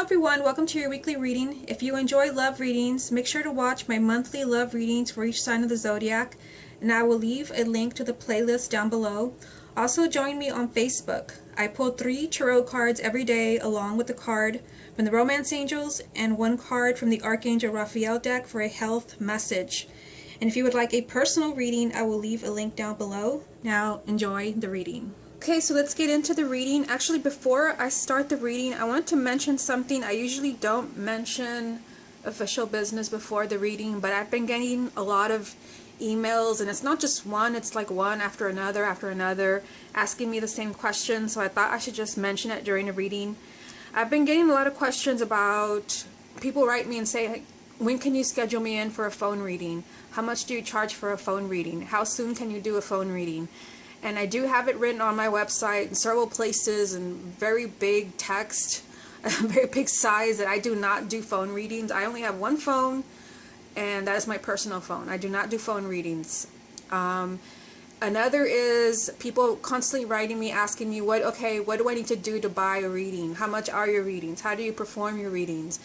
everyone, welcome to your weekly reading. If you enjoy love readings, make sure to watch my monthly love readings for each sign of the zodiac, and I will leave a link to the playlist down below. Also join me on Facebook. I pull 3 tarot cards every day along with a card from the Romance Angels and 1 card from the Archangel Raphael deck for a health message. And if you would like a personal reading, I will leave a link down below. Now enjoy the reading. Okay, so let's get into the reading. Actually, before I start the reading, I want to mention something. I usually don't mention official business before the reading, but I've been getting a lot of emails, and it's not just one, it's like one after another, asking me the same question, so I thought I should just mention it during the reading. I've been getting a lot of questions about, people write me and say, when can you schedule me in for a phone reading? How much do you charge for a phone reading? How soon can you do a phone reading? And I do have it written on my website in several places in very big text, very big size, that I do not do phone readings. I only have one phone, and that is my personal phone. I do not do phone readings. Another is people constantly writing me, asking me, what do I need to do to buy a reading? How much are your readings? How do you perform your readings?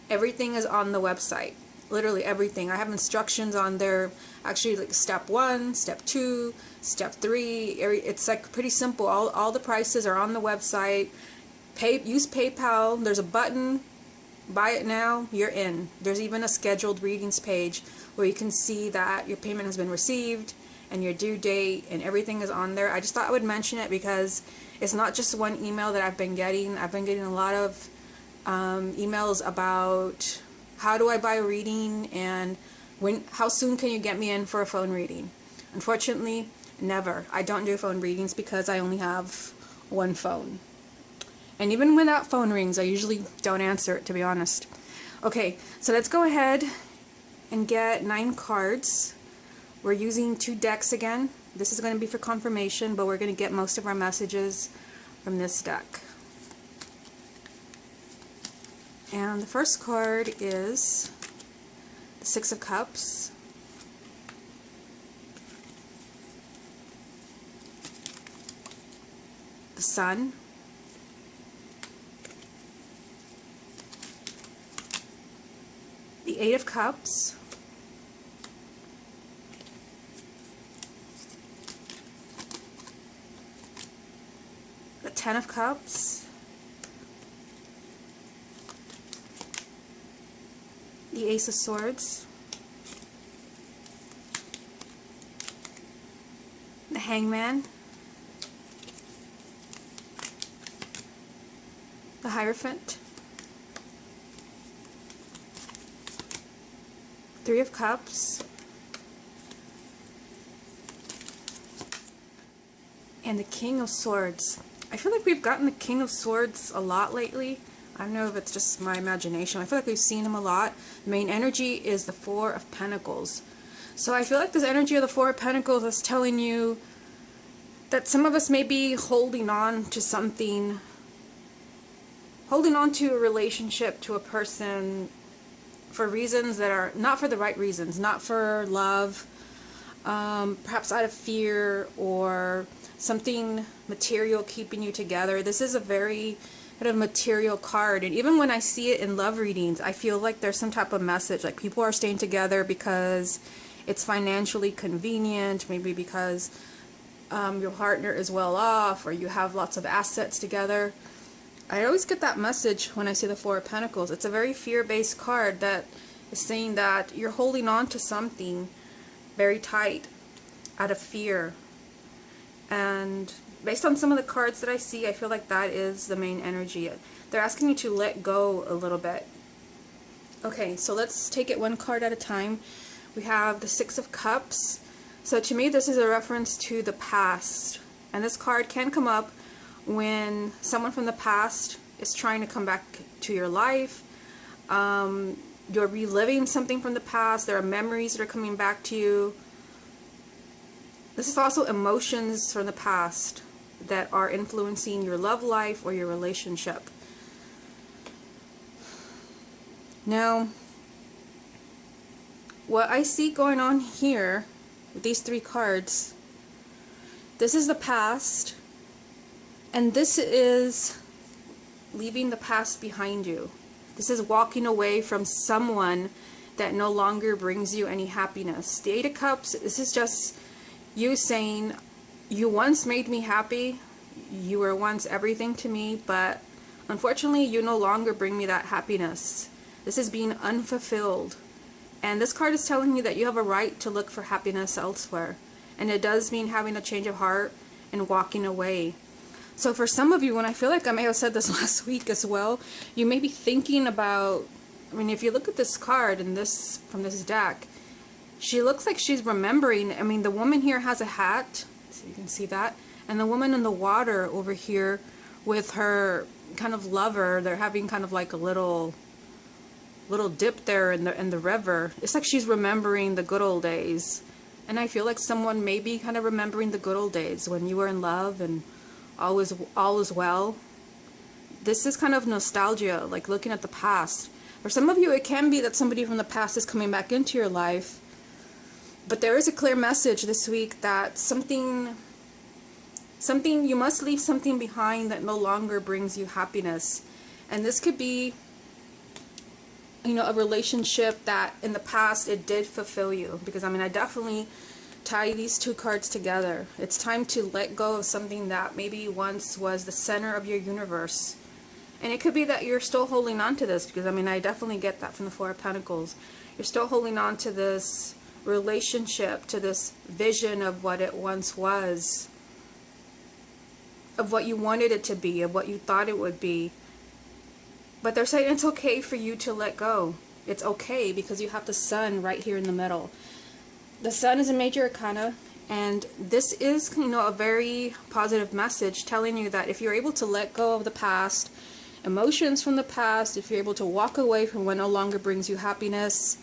Everything is on the website. Literally everything. I have instructions on there, actually, like step 1, step 2, step 3. It's like pretty simple. All the prices are on the website. Use PayPal. There's a button, buy it now, you're in. There's even a scheduled readings page where you can see that your payment has been received and your due date, and everything is on there. I just thought I would mention it because it's not just one email that I've been getting. I've been getting a lot of emails about how do I buy a reading, and how soon can you get me in for a phone reading? Unfortunately, never. I don't do phone readings because I only have one phone. And even when that phone rings, I usually don't answer it, to be honest. Okay, so let's go ahead and get 9 cards. We're using 2 decks again. This is going to be for confirmation, but we're going to get most of our messages from this deck. And the first card is the 6 of Cups, the Sun, the 8 of Cups, the 10 of Cups, the Ace of Swords, the Hangman, the Hierophant, 3 of Cups, and the King of Swords. I feel like we've gotten the King of Swords a lot lately. I don't know if it's just my imagination. I feel like we've seen him a lot. The main energy is the 4 of Pentacles. So I feel like this energy of the 4 of Pentacles is telling you that some of us may be holding on to something, holding on to a relationship, to a person, for reasons that are not for the right reasons, not for love, perhaps out of fear or something material keeping you together. This is a very kind of material card, and even when I see it in love readings, I feel like there's some type of message, like people are staying together because it's financially convenient, maybe because your partner is well off, or you have lots of assets together. I always get that message when I see the 4 of Pentacles. It's a very fear-based card that is saying that you're holding on to something very tight out of fear. And based on some of the cards that I see, I feel like that is the main energy. They're asking you to let go a little bit. Okay, so let's take it one card at a time. We have the 6 of Cups. So to me, this is a reference to the past. And this card can come up when someone from the past is trying to come back to your life. You're reliving something from the past. There are memories that are coming back to you. This is also emotions from the past that are influencing your love life or your relationship. Now, what I see going on here with these 3 cards, this is the past, and this is leaving the past behind you. This is walking away from someone that no longer brings you any happiness. The Eight of Cups, this is just you saying, you once made me happy, you were once everything to me, but unfortunately you no longer bring me that happiness. This is being unfulfilled. And this card is telling you that you have a right to look for happiness elsewhere. And it does mean having a change of heart and walking away. So for some of you, and I feel like I may have said this last week as well, you may be thinking about, I mean, if you look at this card and this from this deck, she looks like she's remembering. I mean, the woman here has a hat, so you can see that, and the woman in the water over here with her kind of lover, they're having kind of like a little dip there in the river. It's like she's remembering the good old days. And I feel like someone may be kind of remembering the good old days when you were in love and all is well. This is kind of nostalgia, like looking at the past. For some of you, it can be that somebody from the past is coming back into your life. But there is a clear message this week that something you must leave something behind that no longer brings you happiness. And this could be, you know, a relationship that in the past it did fulfill you. Because I mean, I definitely tie these two cards together. It's time to let go of something that maybe once was the center of your universe. And it could be that you're still holding on to this, because I mean, I definitely get that from the Four of Pentacles. You're still holding on to this relationship, to this vision of what it once was, of what you wanted it to be, of what you thought it would be. But they're saying it's okay for you to let go. It's okay because you have the Sun right here in the middle. The Sun is a major arcana, and this is, you know, a very positive message telling you that if you're able to let go of the past, emotions from the past, if you're able to walk away from what no longer brings you happiness,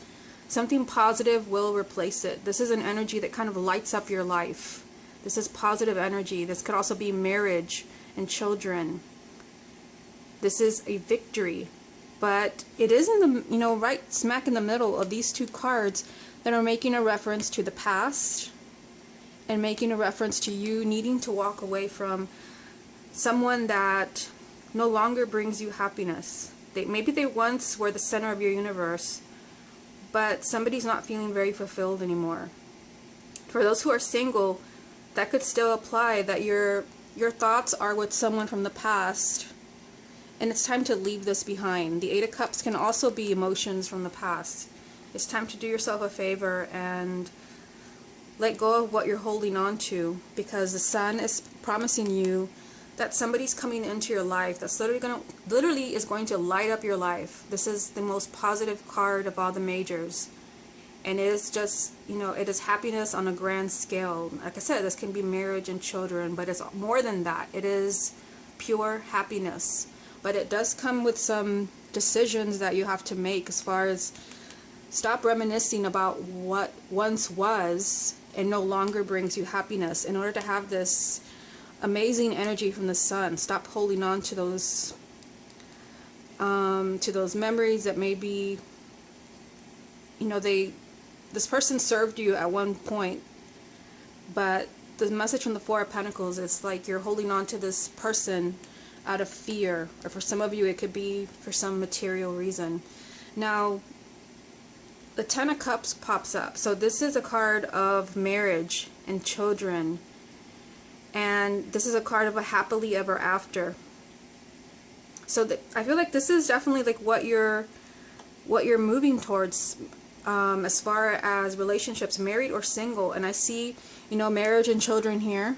something positive will replace it. This is an energy that kind of lights up your life. This is positive energy. This could also be marriage and children. This is a victory, but it is in the, you know, right smack in the middle of these two cards that are making a reference to the past and making a reference to you needing to walk away from someone that no longer brings you happiness. Maybe they once were the center of your universe, but somebody's not feeling very fulfilled anymore. For those who are single, that could still apply, that your thoughts are with someone from the past. And it's time to leave this behind. The Eight of Cups can also be emotions from the past. It's time to do yourself a favor and let go of what you're holding on to, because the Sun is promising you that somebody's coming into your life that's literally is going to light up your life. This is the most positive card of all the majors. And it is just, you know, it is happiness on a grand scale. Like I said, this can be marriage and children, but it's more than that. It is pure happiness. But it does come with some decisions that you have to make, as far as stop reminiscing about what once was and no longer brings you happiness. In order to have this amazing energy from the Sun, stop holding on to those memories that maybe, you know, this person served you at one point, but the message from the Four of Pentacles is like you're holding on to this person out of fear, or for some of you it could be for some material reason. Now, the Ten of Cups pops up. So this is a card of marriage and children, and this is a card of a happily ever after. So I feel like this is definitely like what you're moving towards, as far as relationships, married or single. And I see, you know, marriage and children here.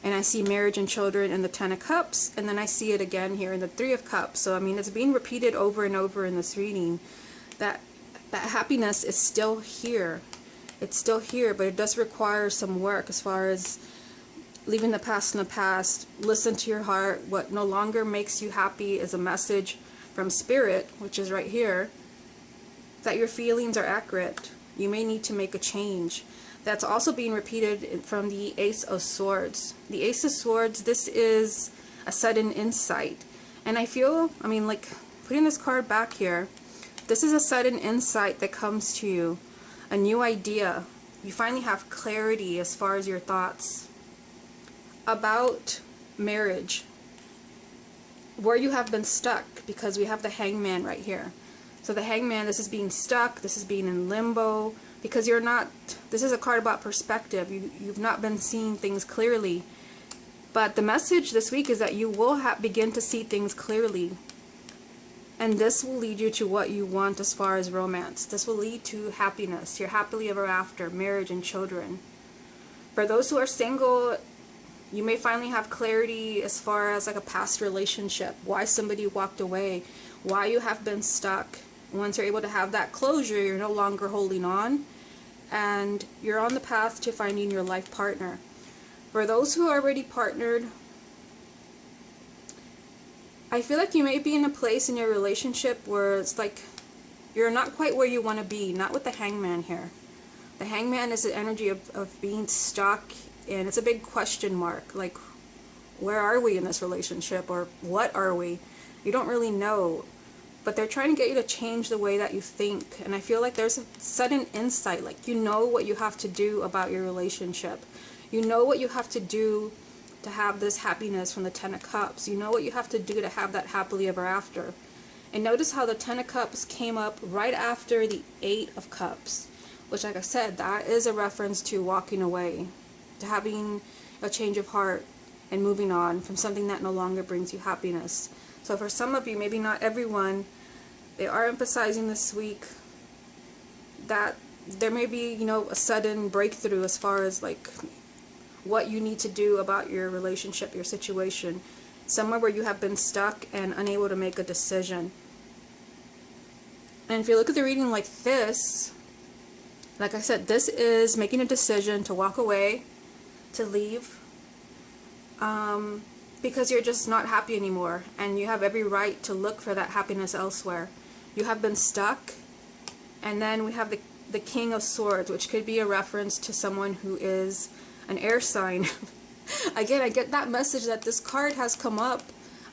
And I see marriage and children in the Ten of Cups, and then I see it again here in the Three of Cups. So I mean, it's being repeated over and over in this reading that happiness is still here. It's still here, but it does require some work, as far as leaving the past in the past. Listen to your heart. What no longer makes you happy is a message from Spirit, which is right here, that your feelings are accurate. You may need to make a change. That's also being repeated from the Ace of Swords. The Ace of Swords, this is a sudden insight. And I feel, I mean, like, putting this card back here, this is a sudden insight that comes to you. A new idea. You finally have clarity as far as your thoughts about marriage. where you have been stuck, because we have the Hangman right here. So the Hangman, this is being stuck, this is being in limbo, because you're not, this is a card about perspective. You've not been seeing things clearly. But the message this week is that you will begin to see things clearly. And this will lead you to what you want as far as romance. This will lead to happiness, your happily ever after, marriage and children. For those who are single, you may finally have clarity as far as like a past relationship, why somebody walked away, why you have been stuck. Once you're able to have that closure, you're no longer holding on, and you're on the path to finding your life partner. For those who are already partnered, I feel like you may be in a place in your relationship where it's like you're not quite where you want to be, not with the Hangman here. The Hangman is the energy of being stuck, and it's a big question mark, like where are we in this relationship, or what are we? You don't really know, but they're trying to get you to change the way that you think. And I feel like there's a sudden insight, like you know what you have to do about your relationship. You know what you have to do to have this happiness from the Ten of Cups. You know what you have to do to have that happily ever after. And notice how the Ten of Cups came up right after the Eight of Cups, which, like I said, that is a reference to walking away, to having a change of heart and moving on from something that no longer brings you happiness. So for some of you, maybe not everyone, they are emphasizing this week that there may be, you know, a sudden breakthrough as far as like what you need to do about your relationship, your situation, somewhere where you have been stuck and unable to make a decision. And if you look at the reading like this, like I said, this is making a decision to walk away, to leave, because you're just not happy anymore, and you have every right to look for that happiness elsewhere. You have been stuck. And then we have the King of Swords, which could be a reference to someone who is an air sign. Again, I get that message that this card has come up.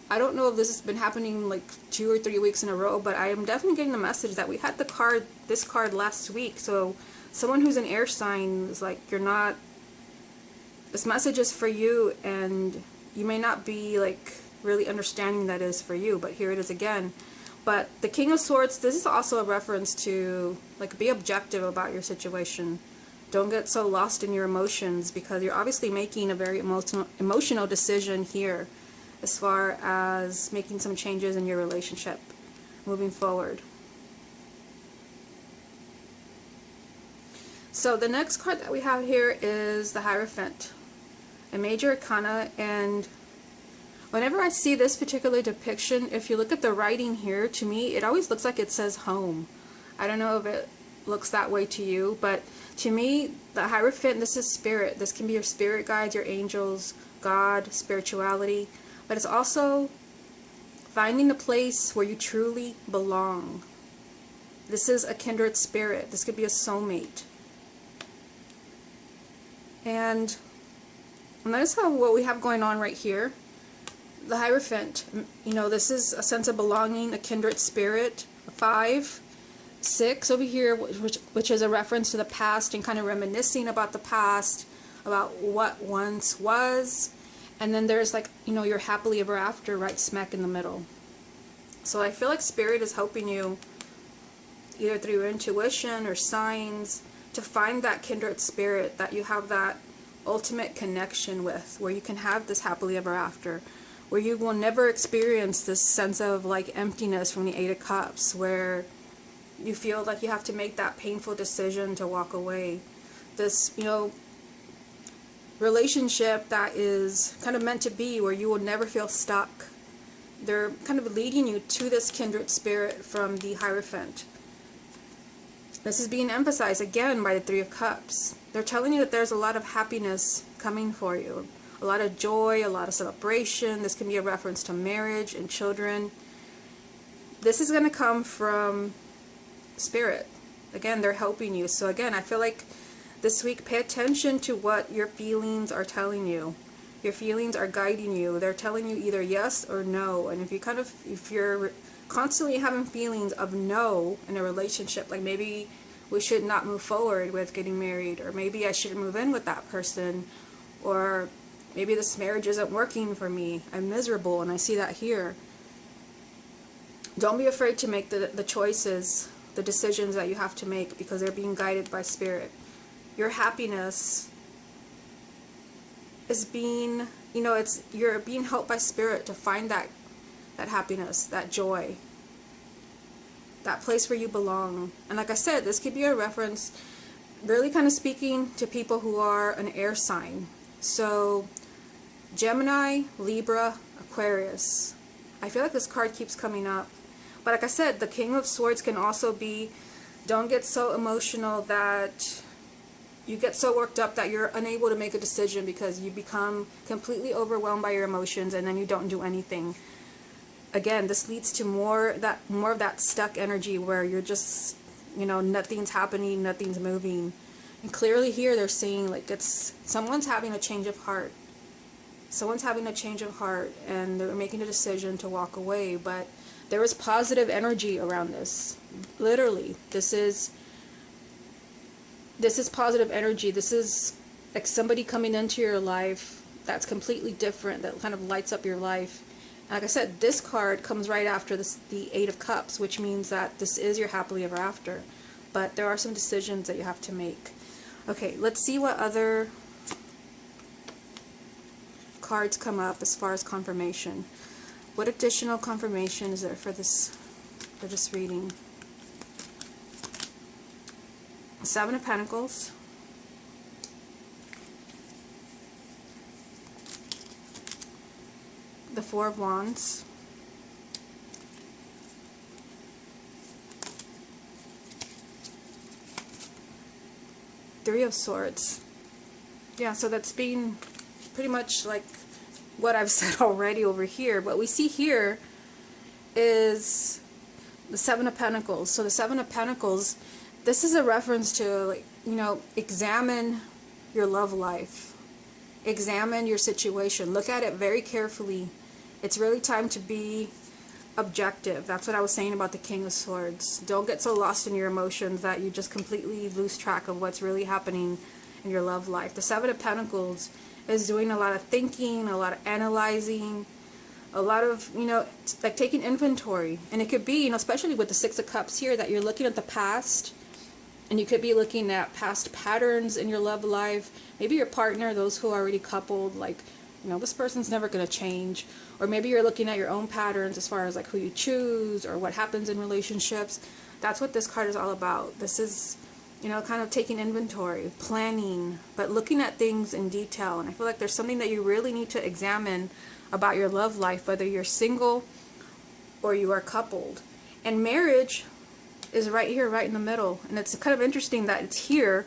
I don't know if this has been happening like 2 or 3 weeks in a row, but I am definitely getting the message that we had this card last week. So someone who's an air sign is like, you're not, this message is for you, and you may not be like really understanding that is for you, but here it is again. But the King of Swords, this is also a reference to like be objective about your situation. Don't get so lost in your emotions, because you're obviously making a very emotional decision here as far as making some changes in your relationship moving forward. So the next card that we have here is the Hierophant, a major arcana. And whenever I see this particular depiction, if you look at the writing here, to me it always looks like it says home. I don't know if it looks that way to you, but to me the Hierophant, this is spirit. This can be your spirit guides, your angels, God, spirituality, but it's also finding the place where you truly belong. This is a kindred spirit. This could be a soulmate. And notice how what we have going on right here, the Hierophant, you know, this is a sense of belonging, a kindred spirit, a 5, 6 over here, which is a reference to the past and kind of reminiscing about the past, about what once was. And then there's like, you know, your happily ever after right smack in the middle. So I feel like Spirit is helping you either through your intuition or signs to find that kindred spirit that you have that ultimate connection with, where you can have this happily ever after, where you will never experience this sense of like emptiness from the Eight of Cups, where you feel like you have to make that painful decision to walk away. This, you know, relationship that is kind of meant to be, where you will never feel stuck. They're kind of leading you to this kindred spirit from the Hierophant. This is being emphasized again by the Three of Cups. They're telling you that there's a lot of happiness coming for you, a lot of joy, a lot of celebration. This can be a reference to marriage and children. This is going to come from Spirit. Again, they're helping you. So again, I feel like this week, pay attention to what your feelings are telling you. Your feelings are guiding you. They're telling you either yes or no. And if you're constantly having feelings of no in a relationship, like maybe we should not move forward with getting married, or maybe I shouldn't move in with that person, or maybe this marriage isn't working for me, I'm miserable, and I see that here. Don't be afraid to make the choices, the decisions that you have to make, because they're being guided by Spirit. Your happiness is being, you know, you're being helped by Spirit to find that happiness, that joy, that place where you belong. And like I said, this could be a reference really kind of speaking to people who are an air sign. So Gemini, Libra, Aquarius. I feel like this card keeps coming up. But like I said, the King of Swords can also be, don't get so emotional that you get so worked up that you're unable to make a decision because you become completely overwhelmed by your emotions and then you don't do anything. Again, this leads to more of that stuck energy where you're just, you know, nothing's happening, nothing's moving. And clearly here they're saying like someone's having a change of heart. Someone's having a change of heart and they're making a decision to walk away, but there is positive energy around this. Literally, this is positive energy. This is like somebody coming into your life that's completely different, that kind of lights up your life. And like I said, this card comes right after the Eight of Cups, which means that this is your happily ever after. But there are some decisions that you have to make. Okay, let's see what other cards come up as far as confirmation. What additional confirmation is there for this reading? Seven of Pentacles, the Four of Wands, Three of Swords. Yeah, so that's being pretty much like what I've said already over here. What we see here is the Seven of Pentacles. So the Seven of Pentacles, this is a reference to, like, you know, examine your love life. Examine your situation. Look at it very carefully. It's really time to be objective. That's what I was saying about the King of Swords. Don't get so lost in your emotions that you just completely lose track of what's really happening in your love life. The Seven of Pentacles is doing a lot of thinking, a lot of analyzing, a lot of, you know, like taking inventory. And it could be, you know, especially with the Six of Cups here, that you're looking at the past, and you could be looking at past patterns in your love life. Maybe your partner, those who are already coupled, like, you know, this person's never going to change. Or maybe you're looking at your own patterns as far as like who you choose or what happens in relationships. That's what this card is all about. This is, you know, kind of taking inventory, planning, but looking at things in detail. And I feel like there's something that you really need to examine about your love life, whether you're single or you are coupled. And marriage is right here, right in the middle. And it's kind of interesting that it's here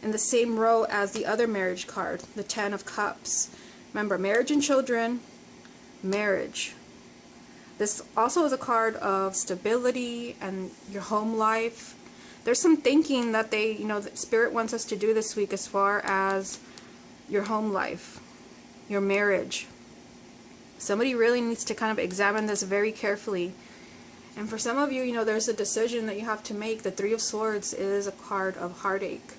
in the same row as the other marriage card, the Ten of Cups. Remember, marriage and children, marriage. This also is a card of stability and your home life. There's some thinking that that Spirit wants us to do this week as far as your home life, your marriage. Somebody really needs to kind of examine this very carefully. And for some of you, you know, there's a decision that you have to make. The Three of Swords is a card of heartache.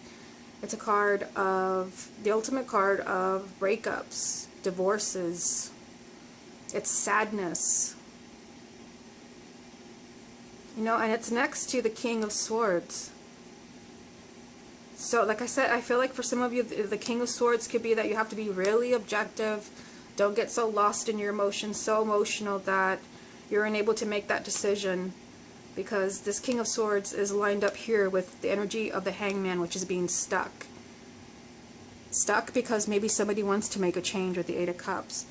It's a card of, the ultimate card of breakups, divorces. It's sadness. You know, and it's next to the King of Swords. So, like I said, I feel like for some of you, the King of Swords could be that you have to be really objective. Don't get so lost in your emotions, so emotional that you're unable to make that decision. Because this King of Swords is lined up here with the energy of the Hangman, which is being stuck. Stuck because maybe somebody wants to make a change with the Eight of Cups.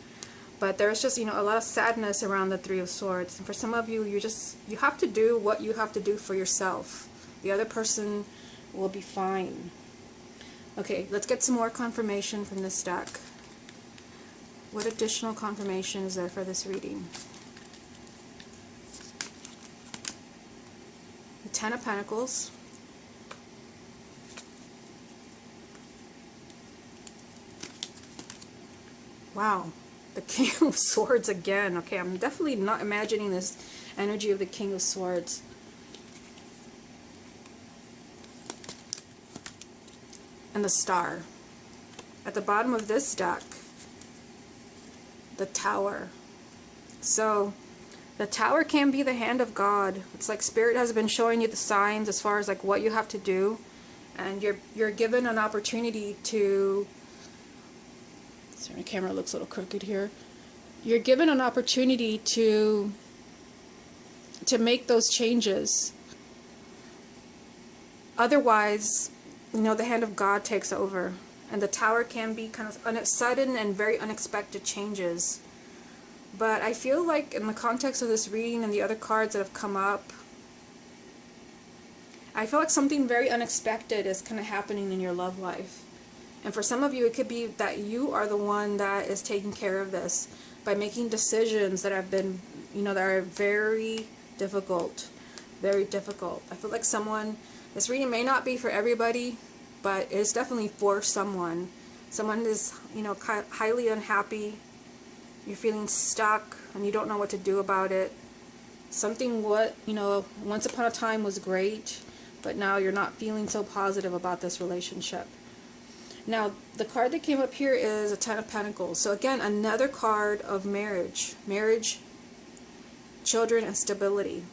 But there's just, you know, a lot of sadness around the Three of Swords. And for some of you, you have to do what you have to do for yourself. The other person will be fine. Okay, let's get some more confirmation from this deck. What additional confirmation is there for this reading? The Ten of Pentacles. Wow. The King of Swords again. Okay, I'm definitely not imagining this energy of the King of Swords. And the Star. At the bottom of this deck, the Tower. So, The Tower can be the hand of God. It's like Spirit has been showing you the signs as far as like what you have to do, and you're given an opportunity to. Sorry, the camera looks a little crooked here. You're given an opportunity to make those changes. Otherwise, you know, the hand of God takes over, and the Tower can be kind of sudden and very unexpected changes. But I feel like in the context of this reading and the other cards that have come up, I feel like something very unexpected is kind of happening in your love life. And for some of you, it could be that you are the one that is taking care of this by making decisions that have been, you know, that are very difficult. Very difficult. I feel like this reading may not be for everybody, but it's definitely for someone. Someone is, you know, highly unhappy. You're feeling stuck and you don't know what to do about it. Something you know, once upon a time was great, but now you're not feeling so positive about this relationship. Now, the card that came up here is a Ten of Pentacles. So again, another card of marriage. Marriage, children, and stability.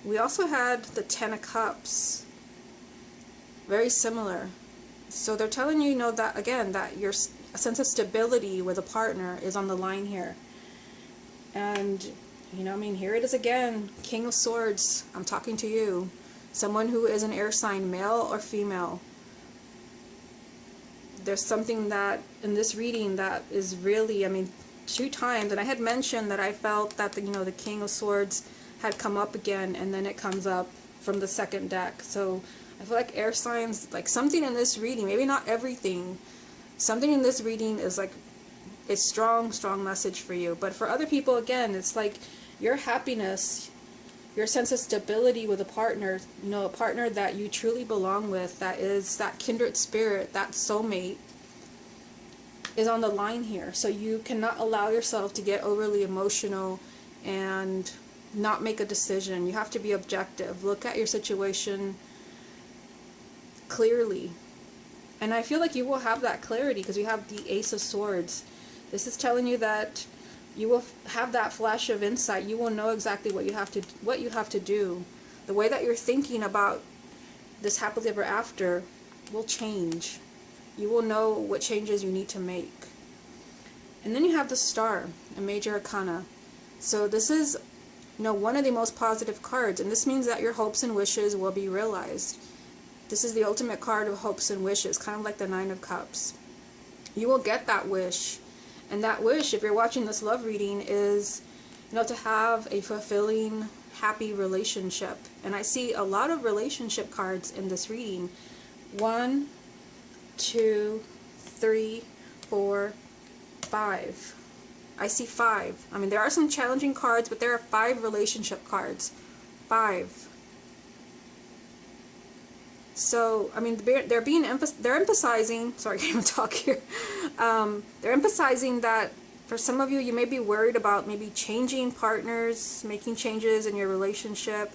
We also had the Ten of Cups. Very similar. So they're telling you, you know, that again, that your sense of stability with a partner is on the line here. And, you know, I mean, here it is again. King of Swords. I'm talking to you. Someone who is an air sign, male or female. There's something that in this reading that is really, I mean, 2 times, and I had mentioned that I felt that you know, the King of Swords had come up again, and then it comes up from the second deck. So I feel like air signs, like something in this reading, maybe not everything, something in this reading is like a strong message for you. But for other people, again, it's like your happiness, your sense of stability with a partner, you know, a partner that you truly belong with, that is that kindred spirit, that soulmate, is on the line here. So you cannot allow yourself to get overly emotional and not make a decision. You have to be objective. Look at your situation clearly. And I feel like you will have that clarity because you have the Ace of Swords. This is telling you that you will have that flash of insight. You will know exactly what you have to do. The way that you're thinking about this happily ever after will change. You will know what changes you need to make. And then you have the Star, a major arcana. So this is, you know, one of the most positive cards, and this means that your hopes and wishes will be realized. This is the ultimate card of hopes and wishes, kind of like the Nine of Cups. You will get that wish. And that wish, if you're watching this love reading, is, you know, to have a fulfilling, happy relationship. And I see a lot of relationship cards in this reading. 1, 2, 3, 4, 5. I see 5. I mean, there are some challenging cards, but there are 5 relationship cards. 5. So, I mean, they're emphasizing, sorry, I can't even talk here. They're emphasizing that for some of you, you may be worried about maybe changing partners, making changes in your relationship.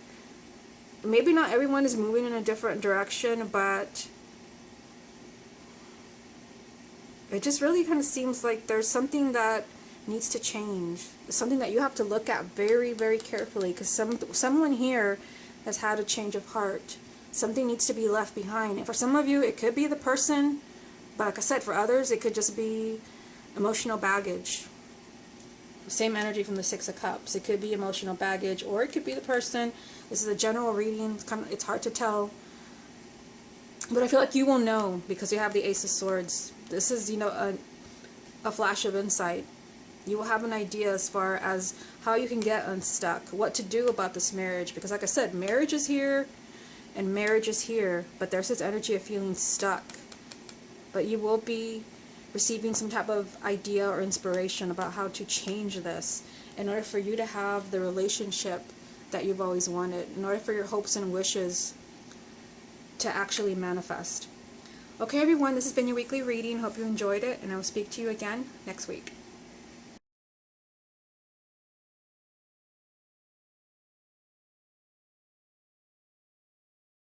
Maybe not everyone is moving in a different direction, but it just really kind of seems like there's something that needs to change. Something that you have to look at very, very carefully, because someone here has had a change of heart. Something needs to be left behind. And for some of you, it could be the person, but like I said, for others, it could just be emotional baggage. Same energy from the Six of Cups. It could be emotional baggage, or it could be the person. This is a general reading. It's hard to tell. But I feel like you will know because you have the Ace of Swords. This is, you know, a flash of insight. You will have an idea as far as how you can get unstuck, what to do about this marriage. Because like I said, marriage is here and marriage is here, but there's this energy of feeling stuck. But you will be receiving some type of idea or inspiration about how to change this in order for you to have the relationship that you've always wanted, in order for your hopes and wishes to actually manifest. Okay everyone, this has been your weekly reading. Hope you enjoyed it, and I will speak to you again next week.